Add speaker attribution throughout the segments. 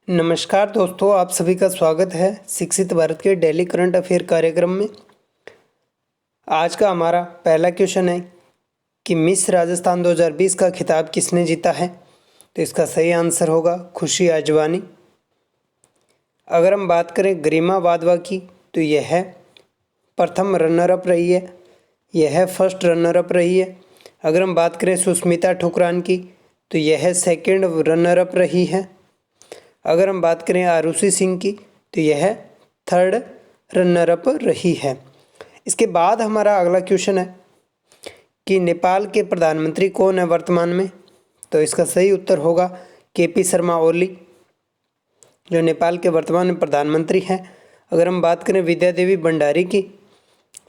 Speaker 1: नमस्कार दोस्तों, आप सभी का स्वागत है शिक्षित भारत के डेली करंट अफेयर कार्यक्रम में। आज का हमारा पहला क्वेश्चन है कि मिस राजस्थान 2020 का खिताब किसने जीता है। तो इसका सही आंसर होगा खुशी आजवानी। अगर हम बात करें गरिमा वाधवा की तो यह है प्रथम रनर अप रही है, यह है फर्स्ट रनर अप रही है। अगर हम बात करें सुष्मिता ठुकरान की तो यह सेकंड रनर अप रही है। अगर हम बात करें आरुषि सिंह की तो यह थर्ड रनर अप रही है। इसके बाद हमारा अगला क्वेश्चन है कि नेपाल के प्रधानमंत्री कौन है वर्तमान में। तो इसका सही उत्तर होगा केपी शर्मा ओली, जो नेपाल के वर्तमान में प्रधानमंत्री हैं। अगर हम बात करें विद्या देवी भंडारी की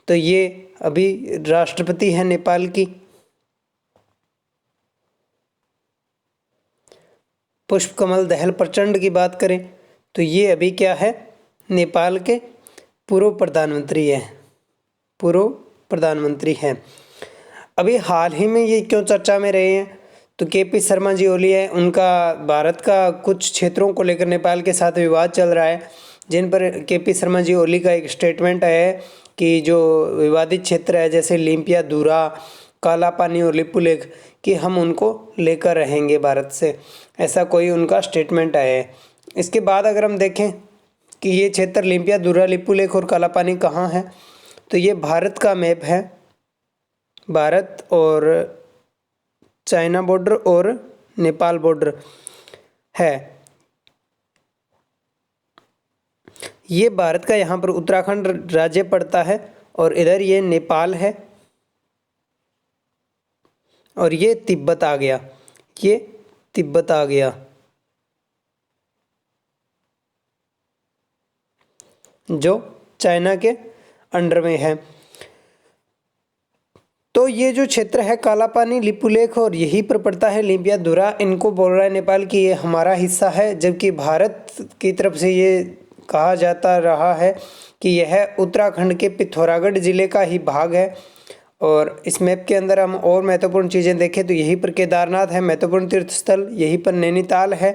Speaker 1: तो ये अभी राष्ट्रपति हैं नेपाल की। पुष्प कमल दहल प्रचंड की बात करें तो ये अभी क्या है, नेपाल के पूर्व प्रधानमंत्री हैं। अभी हाल ही में ये क्यों चर्चा में रहे हैं, तो केपी शर्मा जी ओली है, उनका भारत का कुछ क्षेत्रों को लेकर नेपाल के साथ विवाद चल रहा है, जिन पर केपी शर्मा जी ओली का एक स्टेटमेंट है कि जो विवादित क्षेत्र है जैसे लिम्पिया धुरा, काला पानी और लिपुलेख कि हम उनको लेकर रहेंगे भारत से, ऐसा कोई उनका स्टेटमेंट आया है। इसके बाद अगर हम देखें कि ये क्षेत्र लिम्पिया धुरा, लिपुलेख और काला पानी कहाँ है, तो ये भारत का मैप है। भारत और चाइना बॉर्डर और नेपाल बॉर्डर है। ये भारत का यहाँ पर उत्तराखंड राज्य पड़ता है और इधर ये नेपाल है और ये तिब्बत आ गया, ये तिब्बत आ गया। जो चाइना के अंडर में है। तो ये जो क्षेत्र है काला पानी, लिपुलेख और यहीं पर पड़ता है लिम्पिया धुरा, इनको बोल रहा है नेपाल की ये हमारा हिस्सा है, जबकि भारत की तरफ से ये कहा जाता रहा है कि यह उत्तराखंड के पिथौरागढ़ जिले का ही भाग है। और इस मैप के अंदर हम और महत्वपूर्ण चीज़ें देखें तो यहीं पर केदारनाथ है महत्वपूर्ण तीर्थ स्थल, यहीं पर नैनीताल है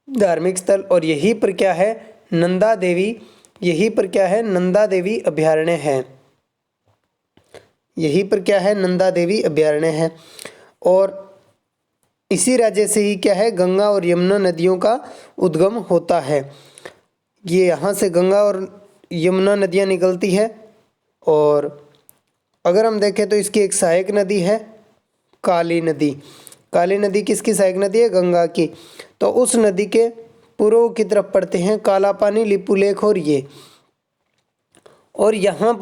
Speaker 1: धार्मिक स्थल, और यहीं पर क्या है नंदा देवी, यहीं पर क्या है नंदा देवी अभयारण्य है, यहीं पर क्या है नंदा देवी अभयारण्य है। और इसी राज्य से ही क्या है गंगा और यमुना नदियों का उद्गम होता है। ये यहाँ से गंगा और यमुना नदियाँ निकलती है। और अगर हम देखें तो इसकी एक सहायक नदी है काली नदी। काली नदी किसकी सहायक नदी है, गंगा की। तो उस नदी के पूर्व की तरफ पड़ते हैं काला पानी, लिपुलेख और ये। और यहाँ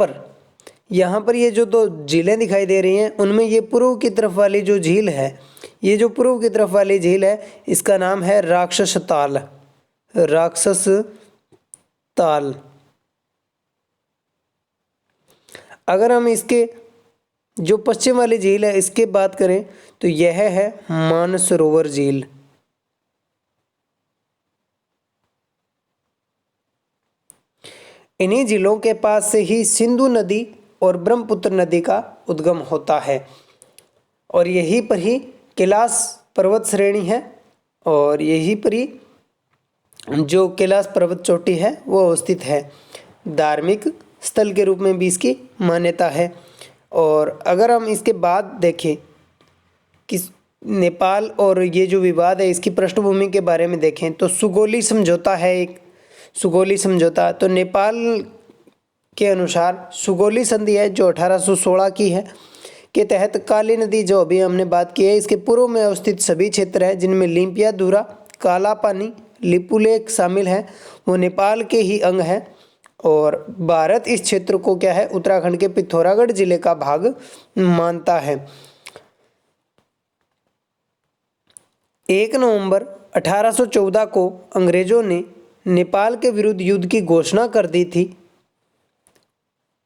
Speaker 1: पर ये जो दो झीलें दिखाई दे रही हैं उनमें ये पूर्व की तरफ वाली जो झील है, ये जो पूर्व की तरफ वाली झील है इसका नाम है राक्षस ताल। अगर हम इसके जो पश्चिम वाली झील है इसके बात करें तो यह है मानसरोवर झील। इन्हीं झीलों के पास से ही सिंधु नदी और ब्रह्मपुत्र नदी का उद्गम होता है। और यहीं पर ही कैलाश पर्वत श्रेणी है और यहीं पर ही जो कैलाश पर्वत चोटी है वो अवस्थित है। धार्मिक स्थल के रूप में भी इसकी मान्यता है। और अगर हम इसके बाद देखें कि नेपाल और ये जो विवाद है इसकी पृष्ठभूमि के बारे में देखें तो सुगोली समझौता है, एक सुगोली समझौता। तो नेपाल के अनुसार सुगोली संधि है जो 1816 की है, के तहत काली नदी जो अभी हमने बात की है इसके पूर्व में अवस्थित सभी क्षेत्र हैं जिनमें लिम्पिया धुरा, काला पानी, लिपुलेख शामिल है, वो नेपाल के ही अंग है। और भारत इस क्षेत्र को क्या है उत्तराखंड के पिथौरागढ़ जिले का भाग मानता है। 1 नवंबर 1814 को अंग्रेजों ने नेपाल के विरुद्ध युद्ध की घोषणा कर दी थी।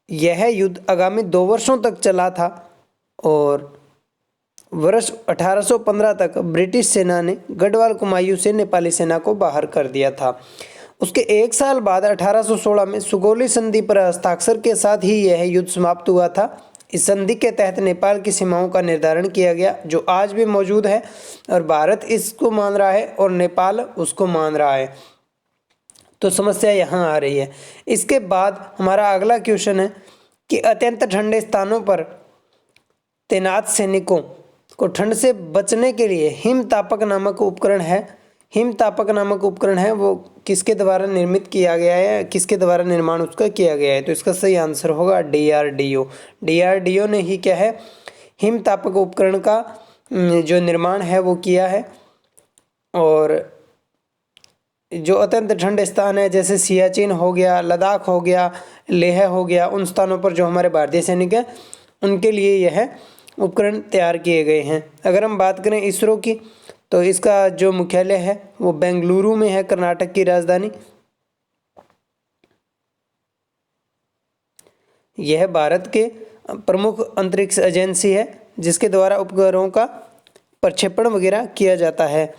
Speaker 1: यह युद्ध आगामी 2 वर्षों तक चला था और वर्ष 1815 तक ब्रिटिश सेना ने गढ़वाल कुमायूं से नेपाली सेना को बाहर कर दिया था। उसके 1 साल बाद 1816 में सुगोली संधि पर हस्ताक्षर के साथ ही यह युद्ध समाप्त हुआ था। इस संधि के तहत नेपाल की सीमाओं का निर्धारण किया गया, जो आज भी मौजूद है, और भारत इसको मान रहा है और नेपाल उसको मान रहा है। तो समस्या यहाँ आ रही है। इसके बाद हमारा अगला क्वेश्चन है कि अत्यंत ठंडे स्थानों पर तैनात सैनिकों को ठंड से बचने के लिए हिमतापक नामक उपकरण है। हिमतापक नामक उपकरण है वो किसके द्वारा निर्मित किया गया है, किसके द्वारा निर्माण उसका किया गया है? तो इसका सही आंसर होगा डीआरडीओ। डीआरडीओ ने ही क्या है, हिमतापक उपकरण का जो निर्माण है वो किया है। और जो अत्यंत ठंडे स्थान है जैसे सियाचिन हो गया, लद्दाख हो गया, लेह हो गया, उन स्थानों पर जो हमारे भारतीय सैनिक हैं उनके लिए यह उपकरण तैयार किए गए हैं। अगर हम बात करें इसरो की, तो इसका जो मुख्यालय है वो बेंगलुरु में है, कर्नाटक की राजधानी। यह भारत के प्रमुख अंतरिक्ष एजेंसी है जिसके द्वारा उपग्रहों का प्रक्षेपण वगैरह किया जाता है।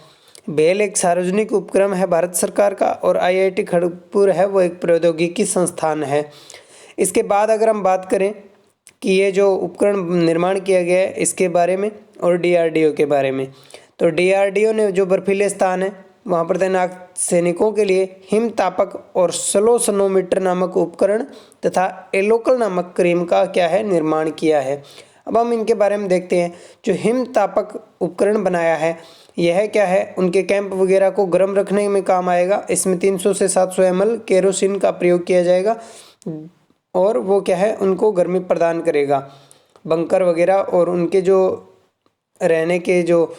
Speaker 1: बेल एक सार्वजनिक उपक्रम है भारत सरकार का, और आईआईटी खड़गपुर है वो एक प्रौद्योगिकी संस्थान है। इसके बाद अगर हम बात करें कि ये जो उपकरण निर्माण किया गया है इसके बारे में और डीआरडीओ के बारे में, तो डीआरडीओ ने जो बर्फीले स्थान है वहाँ पर तैनात सैनिकों के लिए हिमतापक और स्लो स्नोमीटर नामक उपकरण तथा एलोकल नामक क्रीम का क्या है, निर्माण किया है। अब हम इनके बारे में देखते हैं। जो हिमतापक उपकरण बनाया है यह क्या है, उनके कैंप वगैरह को गर्म रखने में काम आएगा। इसमें 300 से 700 ml केरोसिन का प्रयोग किया जाएगा और वो क्या है, उनको गर्मी प्रदान करेगा, बंकर वगैरह और उनके जो रहने के जो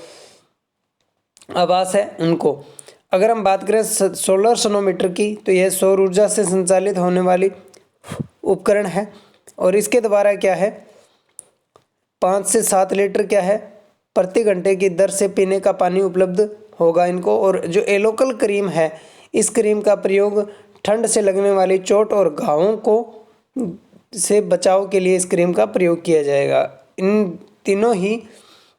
Speaker 1: आवास है उनको। अगर हम बात करें सोलर सोनोमीटर की, तो यह सौर ऊर्जा से संचालित होने वाली उपकरण है और इसके द्वारा क्या है 5 से 7 लीटर क्या है प्रति घंटे की दर से पीने का पानी उपलब्ध होगा इनको। और जो एलोकल क्रीम है, इस क्रीम का प्रयोग ठंड से लगने वाली चोट और घावों को से बचाव के लिए इस क्रीम का प्रयोग किया जाएगा। इन तीनों ही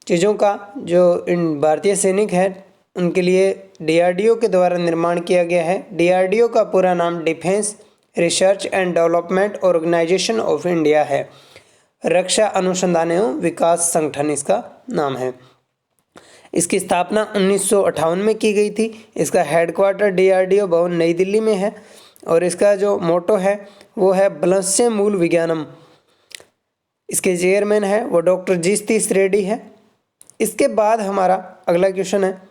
Speaker 1: चीज़ों का जो इन भारतीय सैनिक हैं उनके लिए डीआरडीओ के द्वारा निर्माण किया गया है। डीआरडीओ का पूरा नाम defence research and development organisation of India है। रक्षा अनुसंधान एवं विकास संगठन इसका नाम है। इसकी स्थापना 1958 में की गई थी। इसका हेडक्वार्टर डीआरडीओ भवन नई दिल्ली में है और इसका जो मोटो है वो है बलस्य मूल विज्ञानम। इसके चेयरमैन है वो डॉक्टर जी सतीश रेड्डी है। इसके बाद हमारा अगला क्वेश्चन है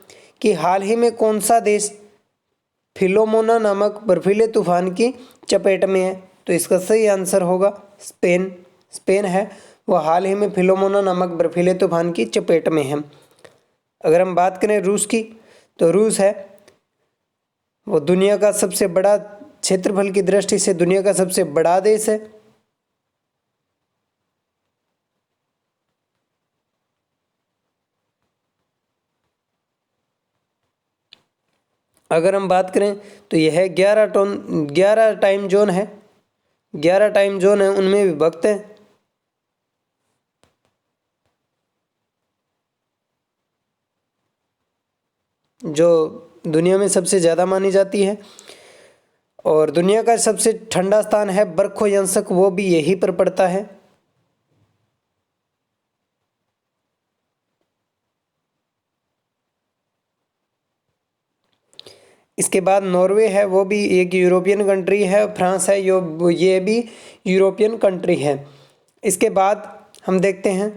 Speaker 1: कि हाल ही में कौन सा देश फिलोमोना नामक बर्फीले तूफान की चपेट में है? तो इसका सही आंसर होगा स्पेन। स्पेन है वो हाल ही में फिलोमोना नामक बर्फीले तूफान की चपेट में है। अगर हम बात करें रूस की, तो रूस है वो दुनिया का सबसे बड़ा, क्षेत्रफल की दृष्टि से दुनिया का सबसे बड़ा देश है। अगर हम बात करें तो यह 11 टाइम जोन है, 11 टाइम जोन है उनमें विभक्त है। जो दुनिया में सबसे ज़्यादा मानी जाती है और दुनिया का सबसे ठंडा स्थान है बर्खोयंसक, वो भी यहीं पर पड़ता है। इसके बाद नॉर्वे है वो भी एक यूरोपियन कंट्री है। फ्रांस है ये भी यूरोपियन कंट्री है। इसके बाद हम देखते हैं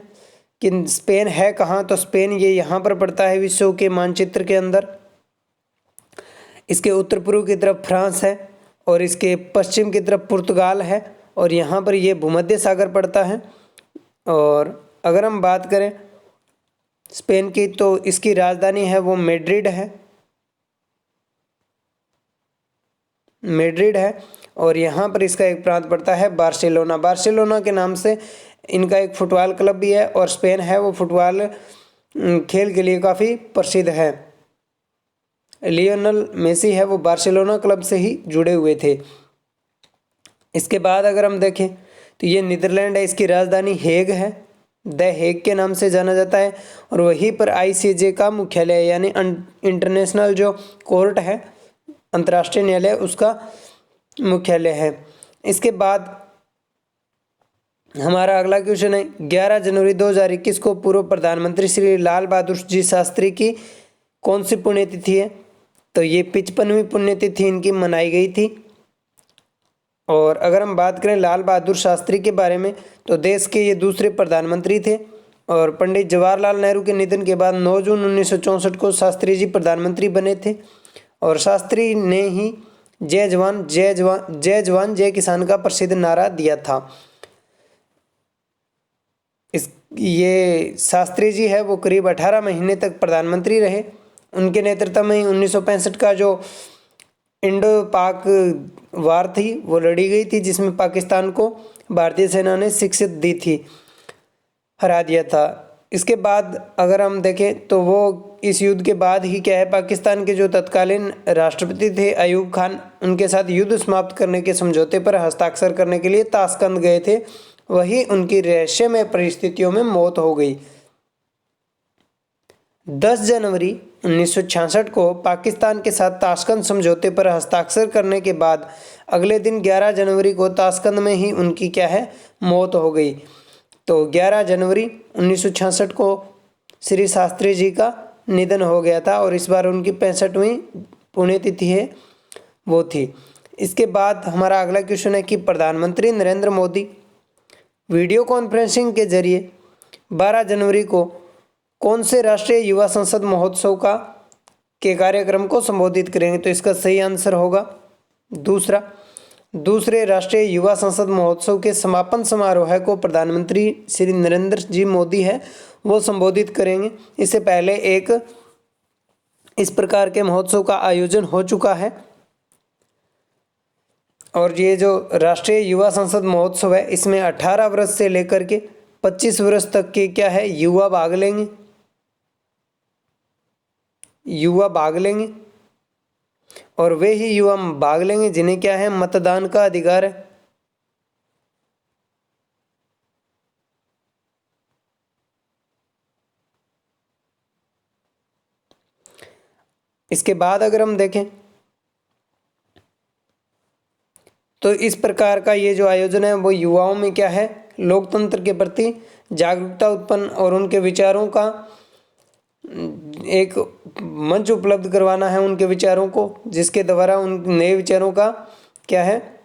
Speaker 1: कि स्पेन है कहाँ, तो स्पेन ये यहाँ पर पड़ता है विश्व के मानचित्र के अंदर। इसके उत्तर पूर्व की तरफ फ्रांस है और इसके पश्चिम की तरफ पुर्तगाल है और यहाँ पर ये भूमध्य सागर पड़ता है। और अगर हम बात करें स्पेन की, तो इसकी राजधानी है वो मैड्रिड है और यहाँ पर इसका एक प्रांत पड़ता है बार्सिलोना। बार्सिलोना के नाम से इनका एक फुटबॉल क्लब भी है और स्पेन है वो फुटबॉल खेल के लिए काफ़ी प्रसिद्ध है। लियोनेल मेसी है वो बार्सिलोना क्लब से ही जुड़े हुए थे। इसके बाद अगर हम देखें तो ये नीदरलैंड है, इसकी राजधानी हेग है, द हेग के नाम से जाना जाता है और वहीं पर आईसीजे का मुख्यालय है, यानी इंटरनेशनल जो कोर्ट है, अंतर्राष्ट्रीय न्यायालय, उसका मुख्यालय है। इसके बाद हमारा अगला क्वेश्चन है 11 जनवरी 2021 को पूर्व प्रधानमंत्री श्री लाल बहादुर जी शास्त्री की कौन सी पुण्यतिथि है? तो ये 55वीं पुण्यतिथि इनकी मनाई गई थी। और अगर हम बात करें लाल बहादुर शास्त्री के बारे में, तो देश के ये दूसरे प्रधानमंत्री थे और पंडित जवाहरलाल नेहरू के निधन के बाद 9 जून 1964 को शास्त्री जी प्रधानमंत्री बने थे। और शास्त्री ने ही जय जवान जय जवान जय जवान जय किसान का प्रसिद्ध नारा दिया था। ये शास्त्री जी है वो करीब 18 महीने तक प्रधानमंत्री रहे। उनके नेतृत्व में 1965 का जो इंडो पाक वार थी वो लड़ी गई थी, जिसमें पाकिस्तान को भारतीय सेना ने शिकस्त दी थी, हरा दिया था। इसके बाद अगर हम देखें तो वो इस युद्ध के बाद ही क्या है, पाकिस्तान के जो तत्कालीन राष्ट्रपति थे अयूब खान, उनके साथ युद्ध समाप्त करने के समझौते पर हस्ताक्षर करने के लिए ताशकंद गए थे। वही उनकी रहस्यमय परिस्थितियों में मौत हो गई। 10 जनवरी 1966 को पाकिस्तान के साथ ताशकंद समझौते पर हस्ताक्षर करने के बाद अगले दिन 11 जनवरी को ताशकंद में ही उनकी क्या है, मौत हो गई। तो 11 जनवरी 1966 को श्री शास्त्री जी का निधन हो गया था और इस बार उनकी 65वीं पुण्यतिथि है वो थी। इसके बाद हमारा अगला क्वेश्चन है कि प्रधानमंत्री नरेंद्र मोदी वीडियो कॉन्फ्रेंसिंग के जरिए 12 जनवरी को कौन से राष्ट्रीय युवा संसद महोत्सव के कार्यक्रम को संबोधित करेंगे? तो इसका सही आंसर होगा दूसरे राष्ट्रीय युवा संसद महोत्सव के समापन समारोह को प्रधानमंत्री श्री नरेंद्र जी मोदी है वो संबोधित करेंगे। इससे पहले एक इस प्रकार के महोत्सव का आयोजन हो चुका है और ये जो राष्ट्रीय युवा संसद महोत्सव है इसमें 18 वर्ष से लेकर के 25 वर्ष तक के क्या है, युवा भाग लेंगे और वे ही युवा भाग लेंगे जिन्हें क्या है, मतदान का अधिकार है। इसके बाद अगर हम देखें तो इस प्रकार का ये जो आयोजन है वो युवाओं में क्या है, लोकतंत्र के प्रति जागरूकता उत्पन्न और उनके विचारों का एक मंच उपलब्ध करवाना है, उनके विचारों को, जिसके द्वारा उन नए विचारों का क्या है,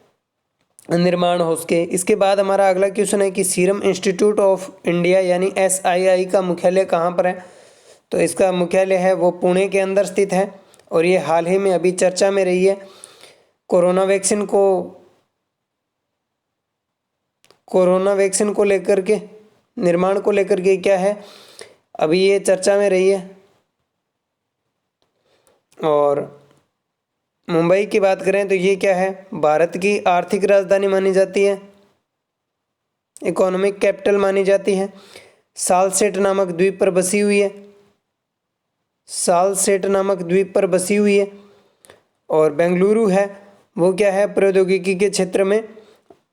Speaker 1: निर्माण हो सके। इसके बाद हमारा अगला क्वेश्चन है कि सीरम इंस्टीट्यूट ऑफ इंडिया यानी SII का मुख्यालय कहाँ पर है? तो इसका मुख्यालय है वो पुणे के अंदर स्थित है और ये हाल ही में अभी चर्चा में रही है। कोरोना वैक्सीन को लेकर के, निर्माण को लेकर के क्या है, अभी ये चर्चा में रही है। और मुंबई की बात करें तो ये क्या है, भारत की आर्थिक राजधानी मानी जाती है, इकोनॉमिक कैपिटल मानी जाती है। सालसेट नामक द्वीप पर बसी हुई है और बेंगलुरु है वो क्या है, प्रौद्योगिकी के क्षेत्र में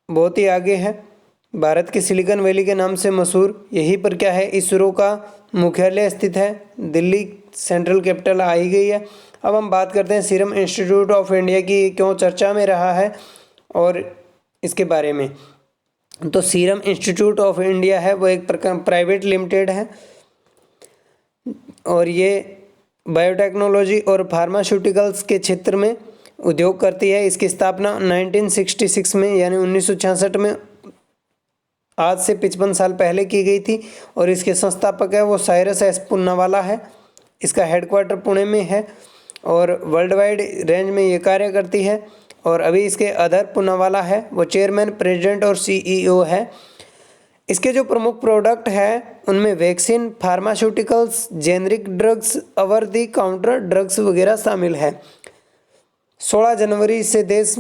Speaker 1: बहुत ही आगे है, भारत के सिलिकॉन वैली के नाम से मशहूर। यहीं पर क्या है, इसरो का मुख्यालय स्थित है, दिल्ली सेंट्रल कैपिटल आई गई है। अब हम बात करते हैं सीरम इंस्टीट्यूट ऑफ इंडिया की क्यों चर्चा में रहा है और इसके बारे में। तो सीरम इंस्टीट्यूट ऑफ इंडिया है वो एक प्राइवेट लिमिटेड है और ये बायोटेक्नोलॉजी और फार्मास्यूटिकल्स के क्षेत्र में उद्योग करती है। इसकी स्थापना 1966 में यानी 1966 में आज से 55 साल पहले की गई थी और इसके संस्थापक है वो साइरस एस पूनावाला है। इसका हेडक्वार्टर पुणे में है और वर्ल्ड वाइड रेंज में ये कार्य करती है। और अभी इसके अधर पूनावाला है वो चेयरमैन, प्रेसिडेंट और CEO है। इसके जो प्रमुख प्रोडक्ट है उनमें vaccine, pharmaceuticals, generic drugs, over the counter drugs वगैरह शामिल है। 16 जनवरी से देश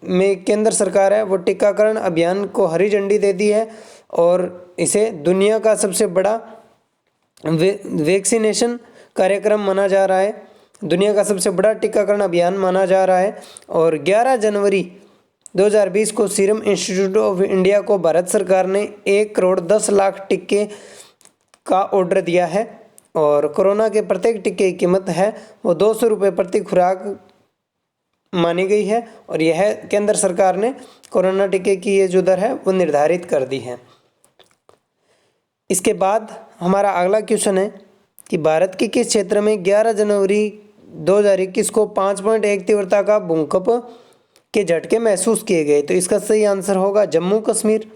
Speaker 1: में केंद्र सरकार है वो टीकाकरण अभियान को हरी झंडी दे दी है और इसे दुनिया का सबसे बड़ा वैक्सीनेशन कार्यक्रम माना जा रहा है, दुनिया का सबसे बड़ा टीकाकरण अभियान माना जा रहा है। और 11 जनवरी 2020 को सीरम इंस्टीट्यूट ऑफ इंडिया को भारत सरकार ने 1 करोड़ 10 लाख टीके का ऑर्डर दिया है और कोरोना के प्रत्येक टीके की कीमत है वो 200 रुपये प्रति खुराक मानी गई है और यह केंद्र सरकार ने कोरोना टीके की ये जो दर है वो निर्धारित कर दी है। इसके बाद हमारा अगला क्वेश्चन है कि भारत के किस क्षेत्र में 11 जनवरी 2021 को 5.1 तीव्रता का भूकंप के झटके महसूस किए गए? तो इसका सही आंसर होगा जम्मू कश्मीर।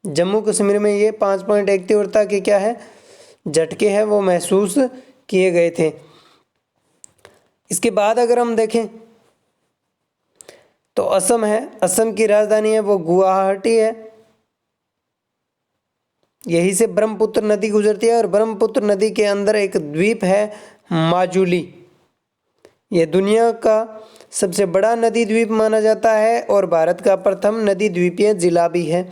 Speaker 1: जम्मू कश्मीर में ये 5.1 तीव्रता के क्या है, झटके हैं वो महसूस किए गए थे। इसके बाद अगर हम देखें तो असम है, असम की राजधानी है वो गुवाहाटी है। यहीं से ब्रह्मपुत्र नदी गुजरती है और ब्रह्मपुत्र नदी के अंदर एक द्वीप है माजुली। ये दुनिया का सबसे बड़ा नदी द्वीप माना जाता है और भारत का प्रथम नदी द्वीपीय जिला भी है।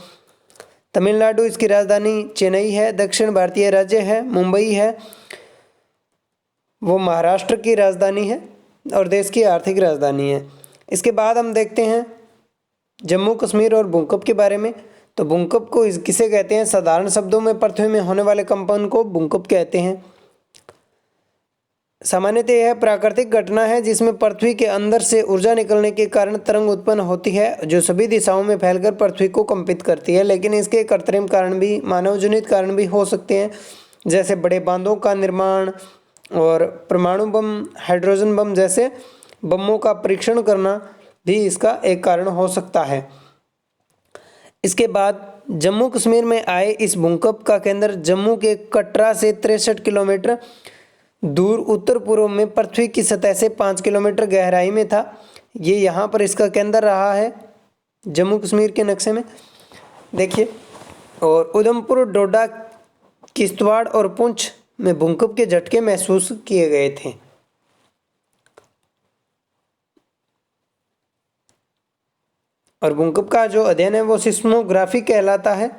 Speaker 1: तमिलनाडु इसकी राजधानी चेन्नई है। दक्षिण भारतीय राज्य है मुंबई है, वो महाराष्ट्र की राजधानी है और देश की आर्थिक राजधानी है। इसके बाद हम देखते हैं जम्मू कश्मीर और भूकंप के बारे में। तो भूकंप को किसे कहते हैं? साधारण शब्दों में पृथ्वी में होने वाले कंपन को भूकंप कहते हैं। सामान्यतः यह प्राकृतिक घटना है जिसमें पृथ्वी के अंदर से ऊर्जा निकलने के कारण तरंग उत्पन्न होती है जो सभी दिशाओं में फैलकर पृथ्वी को कंपित करती है। लेकिन इसके कृत्रिम कारण भी, मानवजनित कारण भी हो सकते हैं, जैसे बड़े बांधों का निर्माण और परमाणु बम, हाइड्रोजन बम जैसे बमों का परीक्षण करना भी इसका एक कारण हो सकता है। इसके बाद जम्मू कश्मीर में आए इस भूकंप का केंद्र जम्मू के कटरा से 63 किलोमीटर दूर उत्तर पूर्व में पृथ्वी की सतह से 5 किलोमीटर गहराई में था। ये यहाँ पर इसका केंद्र रहा है जम्मू कश्मीर के नक्शे में देखिए। और उधमपुर, डोडा, किश्तवाड़ और पुंछ में भूकंप के झटके महसूस किए गए थे। और भूकंप का जो अध्ययन है वो सिस्मोग्राफी कहलाता है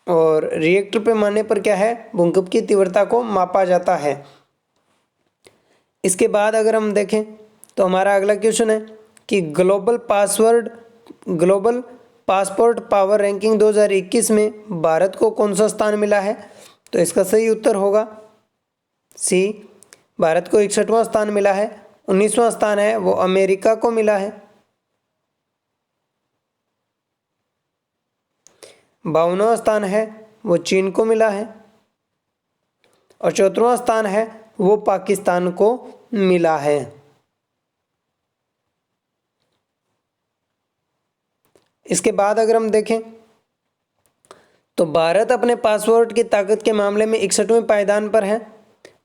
Speaker 1: और रिएक्टर पैमाने पर क्या है, भूकंप की तीव्रता को मापा जाता है। इसके बाद अगर हम देखें तो हमारा अगला क्वेश्चन है कि ग्लोबल पासपोर्ट पावर रैंकिंग 2021 में भारत को कौन सा स्थान मिला है? तो इसका सही उत्तर होगा सी, भारत को 61वां स्थान मिला है। 19वां स्थान है वो अमेरिका को मिला है। 52वां स्थान है वो चीन को मिला है और 74वां स्थान है वो पाकिस्तान को मिला है। इसके बाद अगर हम देखें तो भारत अपने पासपोर्ट की ताकत के मामले में 61वें पायदान पर है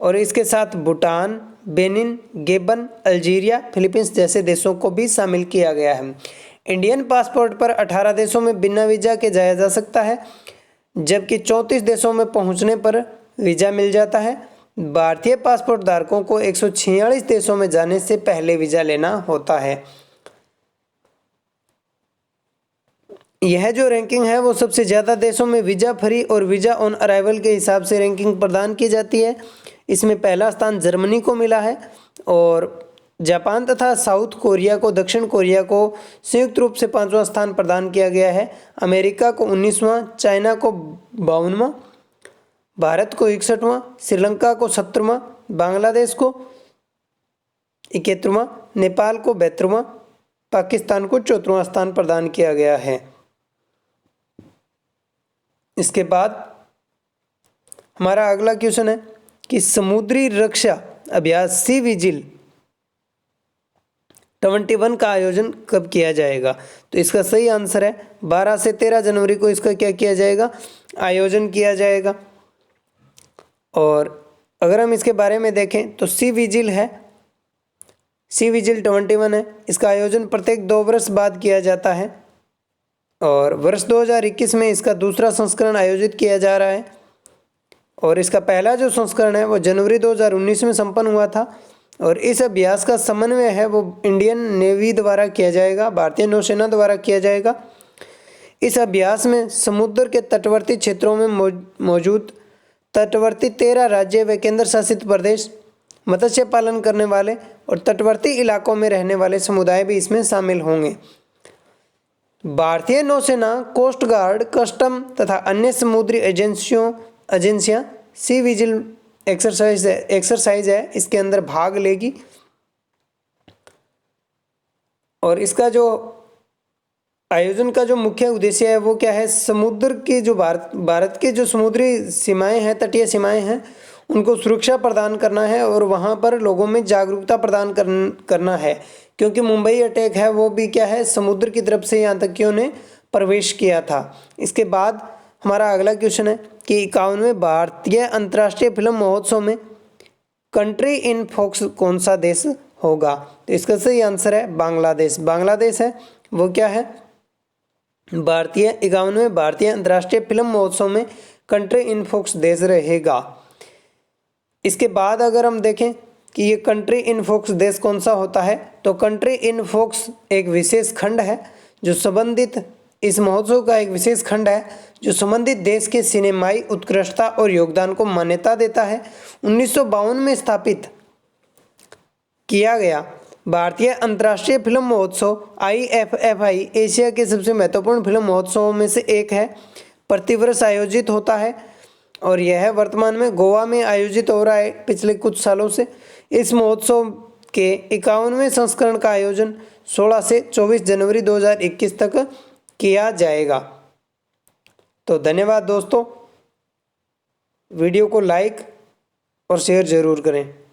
Speaker 1: और इसके साथ भूटान, बेनिन, गेबन, अल्जीरिया, फिलीपींस जैसे देशों को भी शामिल किया गया है। इंडियन पासपोर्ट पर 18 देशों में बिना वीज़ा के जाया जा सकता है, जबकि 34 देशों में पहुंचने पर वीज़ा मिल जाता है। भारतीय पासपोर्ट धारकों को 146 देशों में जाने से पहले वीज़ा लेना होता है। यह जो रैंकिंग है वो सबसे ज़्यादा देशों में वीज़ा फ्री और वीज़ा ऑन अराइवल के हिसाब से रैंकिंग प्रदान की जाती है। इसमें पहला स्थान जर्मनी को मिला है और जापान तथा साउथ कोरिया को, दक्षिण कोरिया को संयुक्त रूप से 5वां स्थान प्रदान किया गया है। अमेरिका को 19वां, चाइना को 52वां, भारत को 61वां, श्रीलंका को 70वां, बांग्लादेश को 71वां, नेपाल को 72वां, पाकिस्तान को 74वां स्थान प्रदान किया गया है। इसके बाद हमारा अगला क्वेश्चन है कि समुद्री रक्षा अभ्यास सी विजिल 21 का आयोजन कब किया जाएगा? तो इसका सही आंसर है 12 से 13 जनवरी को इसका क्या किया जाएगा, आयोजन किया जाएगा। और अगर हम इसके बारे में देखें तो सी विजिल 21 है। इसका आयोजन प्रत्येक 2 वर्ष बाद किया जाता है और वर्ष 2021 में इसका दूसरा संस्करण आयोजित किया जा रहा है और इसका पहला जो संस्करण है वो जनवरी 2019 में संपन्न हुआ था। और इस अभ्यास का समन्वय है वो इंडियन नेवी द्वारा किया जाएगा, भारतीय नौसेना द्वारा किया जाएगा। इस अभ्यास में समुद्र के तटवर्ती क्षेत्रों में मौजूद तटवर्ती 13 राज्य व केंद्र शासित प्रदेश, मत्स्य पालन करने वाले और तटवर्ती इलाकों में रहने वाले समुदाय भी इसमें शामिल होंगे। भारतीय नौसेना, कोस्ट गार्ड, कस्टम तथा अन्य समुद्री एजेंसियां सी विजिल एक्सरसाइज है इसके अंदर भाग लेगी। और इसका जो आयोजन का जो मुख्य उद्देश्य है वो क्या है, समुद्र की जो भारत के जो समुद्री सीमाएं हैं, तटीय सीमाएं हैं, उनको सुरक्षा प्रदान करना है और वहाँ पर लोगों में जागरूकता प्रदान करना है। क्योंकि मुंबई अटैक है वो भी क्या है, समुद्र की तरफ से आतंकियों ने प्रवेश किया था। इसके बाद हमारा अगला क्वेश्चन है कि 51वें भारतीय अंतर्राष्ट्रीय फिल्म महोत्सव में कंट्री इन फोकस कौन सा देश होगा? तो इसका सही आंसर है बांग्लादेश। बांग्लादेश है वो क्या है, 51वें भारतीय अंतर्राष्ट्रीय फिल्म महोत्सव में कंट्री इन फोकस देश रहेगा। इसके बाद अगर हम देखें कि ये कंट्री इन फोकस देश कौन सा होता है, तो कंट्री इन फोकस एक विशेष खंड है जो संबंधित, इस महोत्सव का एक विशेष खंड है जो संबंधित देश के सिनेमाई उत्कृष्टता और योगदान को मान्यता देता है। 1952 में स्थापित किया गया भारतीय अंतर्राष्ट्रीय फिल्म महोत्सव IFFI एशिया के सबसे महत्वपूर्ण फिल्म महोत्सवों में से एक है। प्रतिवर्ष आयोजित होता है और यह वर्तमान में गोवा में आयोजित हो रहा है पिछले कुछ सालों से। इस महोत्सव के 51वें संस्करण का आयोजन 16 से 24 जनवरी 2021 तक किया जाएगा। तो धन्यवाद दोस्तों, वीडियो को लाइक और शेयर ज़रूर करें।